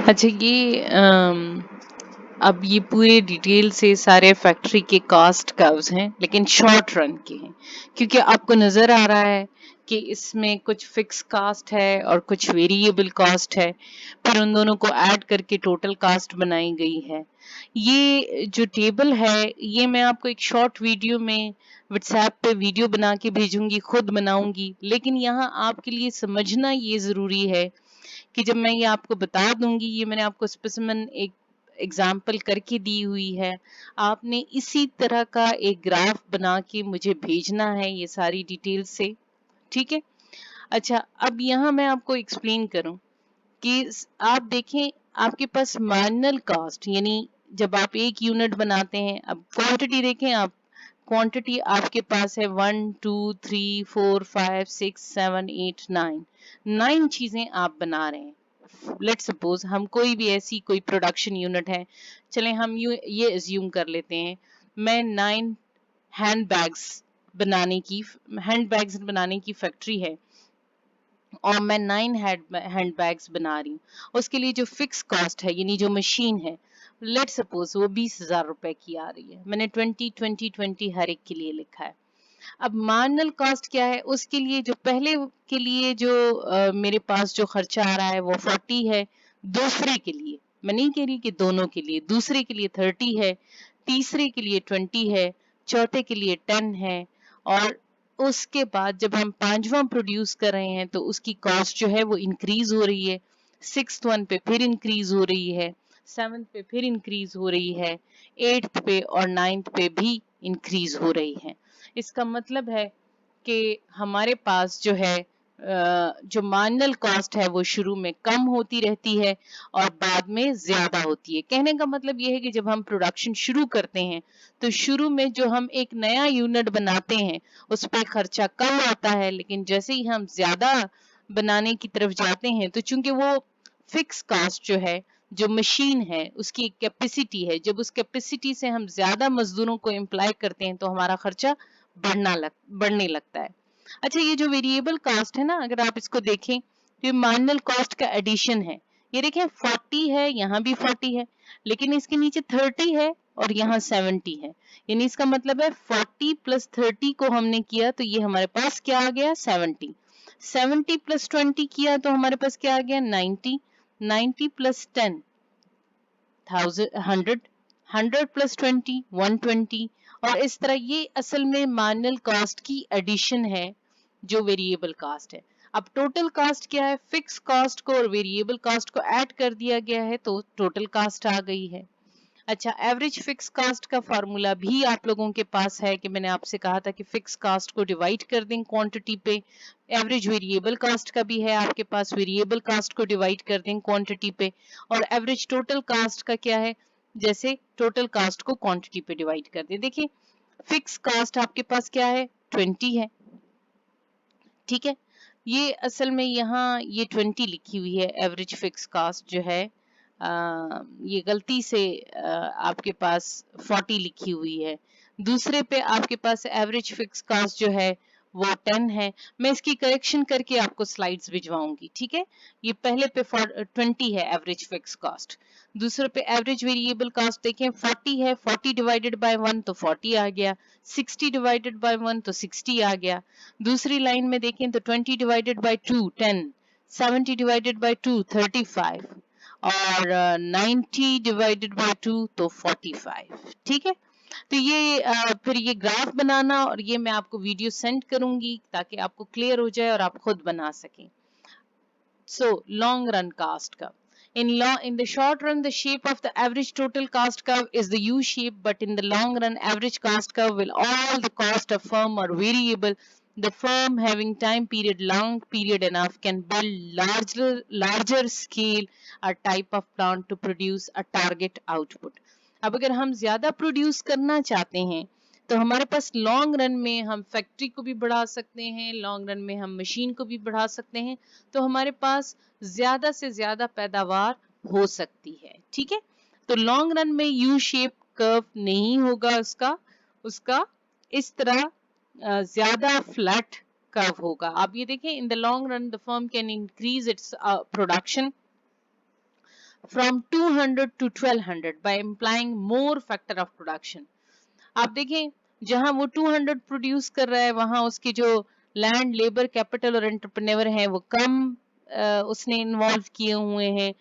अच्छा अब ये पूरे डिटेल से सारे फैक्ट्री के कास्ट कर्व्स हैं लेकिन शॉर्ट रन के हैं क्योंकि आपको नजर आ रहा है कि इसमें कुछ फिक्स कास्ट है और कुछ वेरिएबल कास्ट है, फिर उन दोनों को ऐड करके टोटल कास्ट बनाई गई है। ये जो टेबल है ये मैं आपको एक शॉर्ट वीडियो में व्हाट्सएप पे वीडियो बना के भेजूंगी, खुद बनाऊंगी, लेकिन यहाँ आपके लिए समझना ये जरूरी है कि जब मैं ये आपको बता दूंगी, ये मैंने आपको स्पेसिमेन एक एग्जाम्पल करके दी हुई है, आपने इसी तरह का एक ग्राफ बना के मुझे भेजना है ये सारी डिटेल से। ठीक है। अच्छा, अब यहाँ मैं आपको एक्सप्लेन करूं कि आप देखें आपके पास मार्जिनल कॉस्ट, यानी जब आप एक यूनिट बनाते हैं, अब क्वांटिटी देखें आप, क्वांटिटी आपके पास है 1 2 3 4 5 6 7 8 9, 9 चीजें आप बना रहे हैं। लेट सपोज हम कोई भी ऐसी कोई प्रोडक्शन यूनिट है, चले हम ये एज्यूम कर लेते हैं मैं 9 हैंड बैग्स हैंड बैग्स बनाने की फैक्ट्री है और मैं 9 हैंड बैग्स बना रही हूँ। उसके लिए जो फिक्स कॉस्ट है यानी जो मशीन है, लेट सपोज वो 20,000 रुपए की आ रही है। मैंने 20 20 20 हर एक के लिए लिखा है। अब मार्जिनल कॉस्ट क्या है, उसके लिए जो पहले के लिए जो मेरे पास जो खर्चा आ रहा है वो 40 है। दूसरे के लिए मैं नहीं कह रही कि दोनों के लिए, दूसरे के लिए 30 है, तीसरे के लिए 20 है, चौथे के लिए 10 है, और उसके बाद जब हम पांचवा प्रोड्यूस कर रहे हैं तो उसकी कॉस्ट जो है वो इंक्रीज हो रही है। सिक्स्थ वन पे फिर इंक्रीज हो रही है, सेवन्थ पे फिर इंक्रीज हो रही है, एट्थ पे और नाइन्थ पे भी इंक्रीज हो रही है। इसका मतलब है कि हमारे पास जो है जो मार्जिनल कॉस्ट है वो शुरू में कम होती रहती है और बाद में ज्यादा होती है। कहने का मतलब ये है कि जब हम प्रोडक्शन शुरू करते हैं तो शुरू में जो हम एक नया यूनिट बनाते हैं उस पर खर्चा कम आता है, लेकिन जैसे ही हम ज्यादा बनाने की तरफ जाते हैं तो चूंकि वो फिक्स कास्ट जो है, जो मशीन है उसकी एक कैपेसिटी है, जब उस कैपेसिटी से हम ज्यादा मजदूरों को एम्प्लॉय करते हैं तो हमारा खर्चा बढ़ने लगता है। अच्छा, ये जो वेरिएबल कास्ट है ना, अगर आप इसको देखें तो ये मार्जिनल कॉस्ट का एडिशन है। ये देखें 40 है, यहाँ भी 40 है, लेकिन इसके नीचे 30 है और यहाँ 70 है। यानी इसका मतलब है 40 प्लस 30 को हमने किया तो ये हमारे पास क्या आ गया, 70। 70 प्लस 20 किया तो हमारे पास क्या आ गया, 90। 90 प्लस 10 100, 100 प्लस 20 120। और इस तरह ये असल में मार्जिनल कॉस्ट की एडिशन है जो वेरिएबल कास्ट है। अब टोटल कास्ट क्या है, फिक्स कॉस्ट को और वेरिएबल कास्ट को ऐड कर दिया गया है तो टोटल कास्ट आ गई है। अच्छा, एवरेज फिक्स कास्ट का फॉर्मूला भी आप लोगों के पास है कि मैंने आपसे कहा था कि फिक्स कास्ट को डिवाइड कर दें क्वांटिटी पे। एवरेज वेरिएबल कास्ट का भी है आपके पास, वेरिएबल कास्ट को डिवाइड कर दें क्वांटिटी पे। और एवरेज टोटल कास्ट का क्या है, जैसे टोटल कास्ट को क्वांटिटी पे डिवाइड कर दें। देखिए फिक्स कास्ट आपके पास क्या है, 20 है। ठीक है, ये असल में यहाँ ये 20 लिखी हुई है एवरेज फिक्स कास्ट जो है, ये गलती से आपके पास 40 लिखी हुई है। दूसरे पे आपके पास एवरेज फिक्स कास्ट जो है वो 10 है। मैं इसकी करेक्शन करके आपको स्लाइड्स भिजवाऊंगी। ठीक है, ये पहले पे 20 है एवरेज फिक्स कास्ट। दूसरे पे एवरेज वेरिएबल कास्ट देखें 40 है, 40 डिवाइडेड बाय 1 तो 40 आ गया, 60 डिवाइडेड बाय 1 तो 60 आ गया। दूसरी लाइन में देखें तो 20 डिवाइडेड बाय 2 10, 70 डिवाइडेड बाय 2 35 और 90 डिवाइडेड बाय 2 तो 45। ठीक है, तो ये फिर ये ग्राफ बनाना और ये मैं आपको वीडियो सेंड करूंगी ताकि आपको क्लियर हो जाए और आप खुद बना सकें। So, long run cost curve. In the short run, the shape of the average total cost curve is the U shape, but in the long run, average cost curve will all the cost of firm or variable. The firm having time period long period enough can build larger scale a type of plant to produce a target output. अब अगर हम ज्यादा produce करना चाहते हैं तो हमारे पास long run में हम फैक्ट्री को भी बढ़ा सकते हैं, लॉन्ग रन में हम मशीन को भी बढ़ा सकते हैं, तो हमारे पास ज्यादा से ज्यादा पैदावार हो सकती है। ठीक है, तो लॉन्ग रन में यू शेप कर्व नहीं होगा उसका उसका इस तरह ज्यादा फ्लैट कर्व होगा। आप ये देखें, in the long run the firm can increase its production from 200 to 1200 by implying more factor of production. आप देखें जहां वो 200 प्रोड्यूस कर रहा है वहां उसके जो लैंड लेबर कैपिटल और एंटरप्रेन्योर हैं वो कम उसने इन्वॉल्व किए हुए हैं।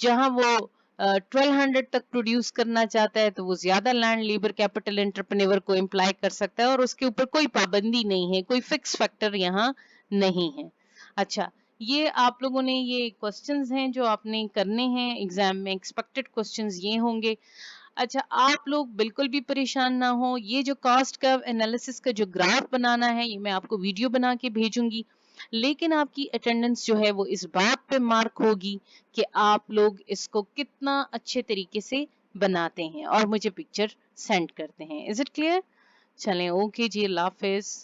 जहां वो 1200 तक प्रोड्यूस करना चाहता है तो वो ज्यादा लैंड लेबर कैपिटल एंटरप्रेन्योर को इम्प्लाई कर सकता है और उसके ऊपर कोई पाबंदी नहीं है, कोई फिक्स फैक्टर यहाँ नहीं है। अच्छा, ये आप लोगों ने ये क्वेश्चंस हैं जो आपने करने हैं एग्जाम में, एक्सपेक्टेड क्वेश्चंस ये होंगे। अच्छा, आप लोग बिल्कुल भी परेशान ना हो, ये जो कॉस्ट कर्व एनालिसिस का जो ग्राफ बनाना है ये मैं आपको वीडियो बना के भेजूंगी, लेकिन आपकी अटेंडेंस जो है वो इस बात पे मार्क होगी कि आप लोग इसको कितना अच्छे तरीके से बनाते हैं और मुझे पिक्चर सेंड करते हैं। Is it clear? चलें, ओके जी, अल्लाह हाफिज।